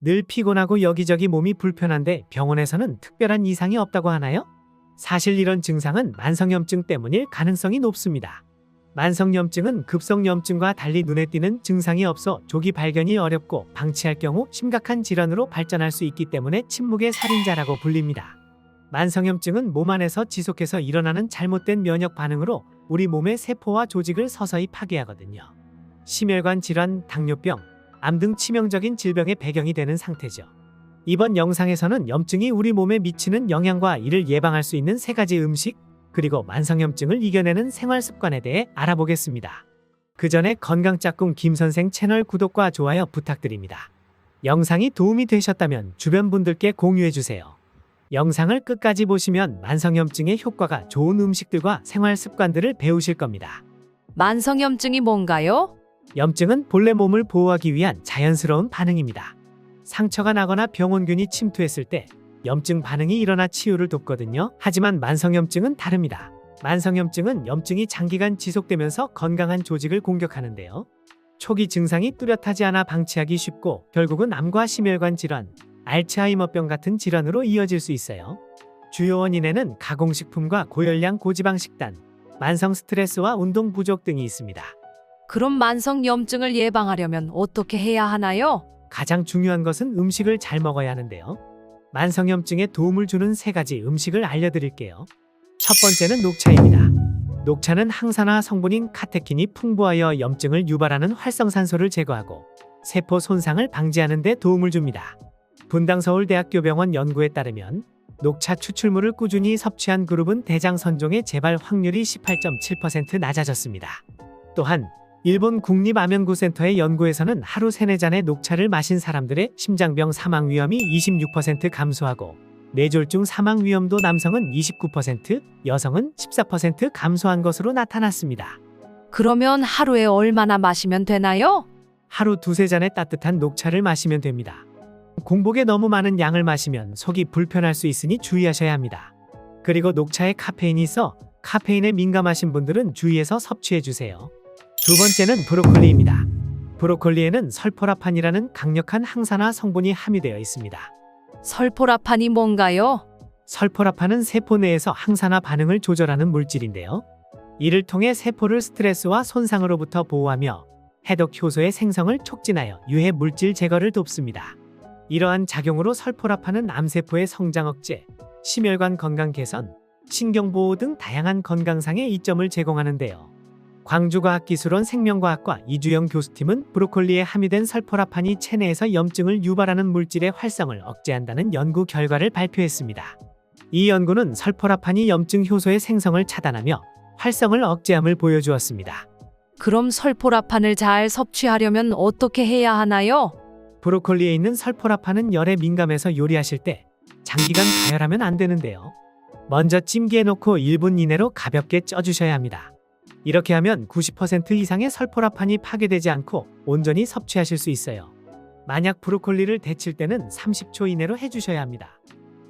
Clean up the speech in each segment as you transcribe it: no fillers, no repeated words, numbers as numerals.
늘 피곤하고 여기저기 몸이 불편한데 병원에서는 특별한 이상이 없다고 하나요? 사실 이런 증상은 만성염증 때문일 가능성이 높습니다. 만성염증은 급성염증과 달리 눈에 띄는 증상이 없어 조기 발견이 어렵고 방치할 경우 심각한 질환으로 발전할 수 있기 때문에 침묵의 살인자라고 불립니다. 만성염증은 몸 안에서 지속해서 일어나는 잘못된 면역 반응으로 우리 몸의 세포와 조직을 서서히 파괴하거든요. 심혈관 질환, 당뇨병, 암 등 치명적인 질병의 배경이 되는 상태죠. 이번 영상에서는 염증이 우리 몸에 미치는 영향과 이를 예방할 수 있는 3가지 음식, 그리고 만성염증을 이겨내는 생활 습관에 대해 알아보겠습니다. 그 전에 건강짝꿍 김선생 채널 구독과 좋아요 부탁드립니다. 영상이 도움이 되셨다면 주변 분들께 공유해주세요. 영상을 끝까지 보시면 만성염증의 효과가 좋은 음식들과 생활 습관들을 배우실 겁니다. 만성염증이 뭔가요? 염증은 본래 몸을 보호하기 위한 자연스러운 반응입니다. 상처가 나거나 병원균이 침투했을 때 염증 반응이 일어나 치유를 돕거든요. 하지만 만성염증은 다릅니다. 만성염증은 염증이 장기간 지속되면서 건강한 조직을 공격하는데요. 초기 증상이 뚜렷하지 않아 방치하기 쉽고 결국은 암과 심혈관 질환, 알츠하이머병 같은 질환으로 이어질 수 있어요. 주요 원인에는 가공식품과 고열량 고지방 식단, 만성 스트레스와 운동 부족 등이 있습니다. 그럼 만성염증을 예방하려면 어떻게 해야 하나요? 가장 중요한 것은 음식을 잘 먹어야 하는데요. 만성염증에 도움을 주는 3가지 음식을 알려드릴게요. 첫 번째는 녹차입니다. 녹차는 항산화 성분인 카테킨이 풍부하여 염증을 유발하는 활성산소를 제거하고 세포 손상을 방지하는 데 도움을 줍니다. 분당서울대학교병원 연구에 따르면 녹차 추출물을 꾸준히 섭취한 그룹은 대장 선종의 재발 확률이 18.7% 낮아졌습니다. 또한 일본 국립암연구센터의 연구에서는 하루 3-4잔의 녹차를 마신 사람들의 심장병 사망 위험이 26% 감소하고 뇌졸중 사망 위험도 남성은 29%, 여성은 14% 감소한 것으로 나타났습니다. 그러면 하루에 얼마나 마시면 되나요? 하루 2-3잔의 따뜻한 녹차를 마시면 됩니다. 공복에 너무 많은 양을 마시면 속이 불편할 수 있으니 주의하셔야 합니다. 그리고 녹차에 카페인이 있어 카페인에 민감하신 분들은 주의해서 섭취해주세요. 두 번째는 브로콜리입니다. 브로콜리에는 설포라판이라는 강력한 항산화 성분이 함유되어 있습니다. 설포라판이 뭔가요? 설포라판은 세포 내에서 항산화 반응을 조절하는 물질인데요. 이를 통해 세포를 스트레스와 손상으로부터 보호하며 해독 효소의 생성을 촉진하여 유해 물질 제거를 돕습니다. 이러한 작용으로 설포라판은 암세포의 성장 억제, 심혈관 건강 개선, 신경보호 등 다양한 건강상의 이점을 제공하는데요. 광주과학기술원 생명과학과 이주영 교수팀은 브로콜리에 함유된 설포라판이 체내에서 염증을 유발하는 물질의 활성을 억제한다는 연구 결과를 발표했습니다. 이 연구는 설포라판이 염증 효소의 생성을 차단하며 활성을 억제함을 보여주었습니다. 그럼 설포라판을 잘 섭취하려면 어떻게 해야 하나요? 브로콜리에 있는 설포라판은 열에 민감해서 요리하실 때 장기간 가열하면 안 되는데요. 먼저 찜기에 넣고 1분 이내로 가볍게 쪄주셔야 합니다. 이렇게 하면 90% 이상의 설포라판이 파괴되지 않고 온전히 섭취하실 수 있어요. 만약 브로콜리를 데칠 때는 30초 이내로 해주셔야 합니다.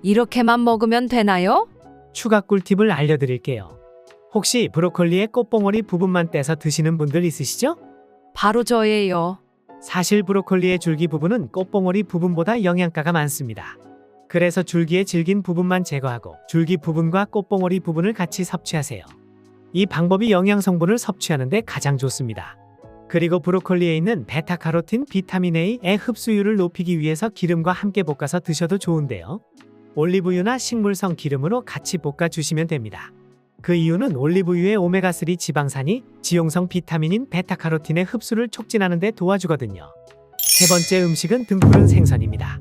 이렇게만 먹으면 되나요? 추가 꿀팁을 알려드릴게요. 혹시 브로콜리의 꽃봉오리 부분만 떼서 드시는 분들 있으시죠? 바로 저예요. 사실 브로콜리의 줄기 부분은 꽃봉오리 부분보다 영양가가 많습니다. 그래서 줄기의 질긴 부분만 제거하고 줄기 부분과 꽃봉오리 부분을 같이 섭취하세요. 이 방법이 영양 성분을 섭취하는 데 가장 좋습니다. 그리고 브로콜리에 있는 베타카로틴, 비타민 A의 흡수율을 높이기 위해서 기름과 함께 볶아서 드셔도 좋은데요. 올리브유나 식물성 기름으로 같이 볶아 주시면 됩니다. 그 이유는 올리브유의 오메가3 지방산이 지용성 비타민인 베타카로틴의 흡수를 촉진하는 데 도와주거든요. 세 번째 음식은 등푸른 생선입니다.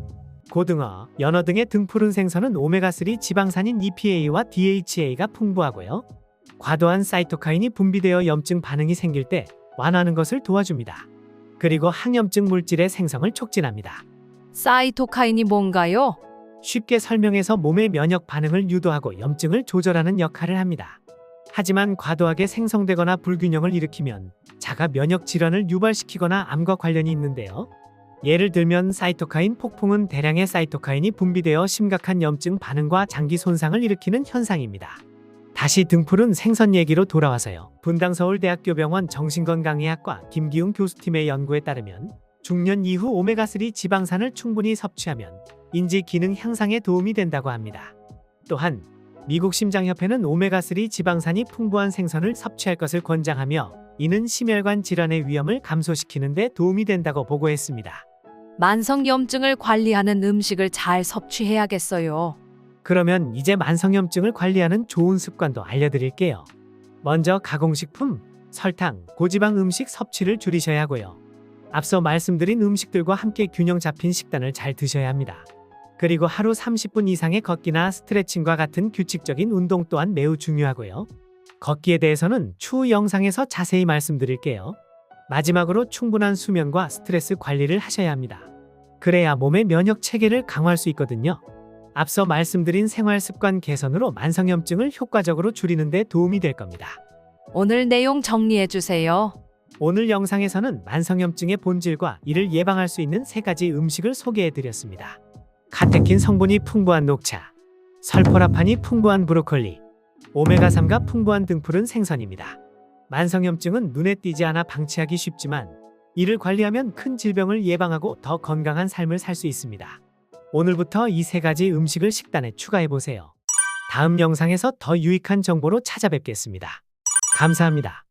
고등어, 연어 등의 등푸른 생선은 오메가3 지방산인 EPA와 DHA가 풍부하고요. 과도한 사이토카인이 분비되어 염증 반응이 생길 때 완화하는 것을 도와줍니다. 그리고 항염증 물질의 생성을 촉진합니다. 사이토카인이 뭔가요? 쉽게 설명해서 몸의 면역 반응을 유도하고 염증을 조절하는 역할을 합니다. 하지만 과도하게 생성되거나 불균형을 일으키면 자가 면역 질환을 유발시키거나 암과 관련이 있는데요. 예를 들면 사이토카인 폭풍은 대량의 사이토카인이 분비되어 심각한 염증 반응과 장기 손상을 일으키는 현상입니다. 다시 등푸른 생선 얘기로 돌아와서요. 분당서울대학교병원 정신건강의학과 김기웅 교수팀의 연구에 따르면 중년 이후 오메가3 지방산을 충분히 섭취하면 인지 기능 향상에 도움이 된다고 합니다. 또한 미국 심장협회는 오메가3 지방산이 풍부한 생선을 섭취할 것을 권장하며 이는 심혈관 질환의 위험을 감소시키는 데 도움이 된다고 보고했습니다. 만성염증을 관리하는 음식을 잘 섭취해야겠어요. 그러면 이제 만성염증을 관리하는 좋은 습관도 알려드릴게요. 먼저 가공식품, 설탕, 고지방 음식 섭취를 줄이셔야 하고요. 앞서 말씀드린 음식들과 함께 균형 잡힌 식단을 잘 드셔야 합니다. 그리고 하루 30분 이상의 걷기나 스트레칭과 같은 규칙적인 운동 또한 매우 중요하고요. 걷기에 대해서는 추후 영상에서 자세히 말씀드릴게요. 마지막으로 충분한 수면과 스트레스 관리를 하셔야 합니다. 그래야 몸의 면역 체계를 강화할 수 있거든요. 앞서 말씀드린 생활 습관 개선으로 만성염증을 효과적으로 줄이는 데 도움이 될 겁니다. 오늘 내용 정리해 주세요. 오늘 영상에서는 만성염증의 본질과 이를 예방할 수 있는 3가지 음식을 소개해 드렸습니다. 카테킨 성분이 풍부한 녹차, 설포라판이 풍부한 브로콜리, 오메가3가 풍부한 등푸른 생선입니다. 만성염증은 눈에 띄지 않아 방치하기 쉽지만 이를 관리하면 큰 질병을 예방하고 더 건강한 삶을 살 수 있습니다. 오늘부터 이 3가지 음식을 식단에 추가해 보세요. 다음 영상에서 더 유익한 정보로 찾아뵙겠습니다. 감사합니다.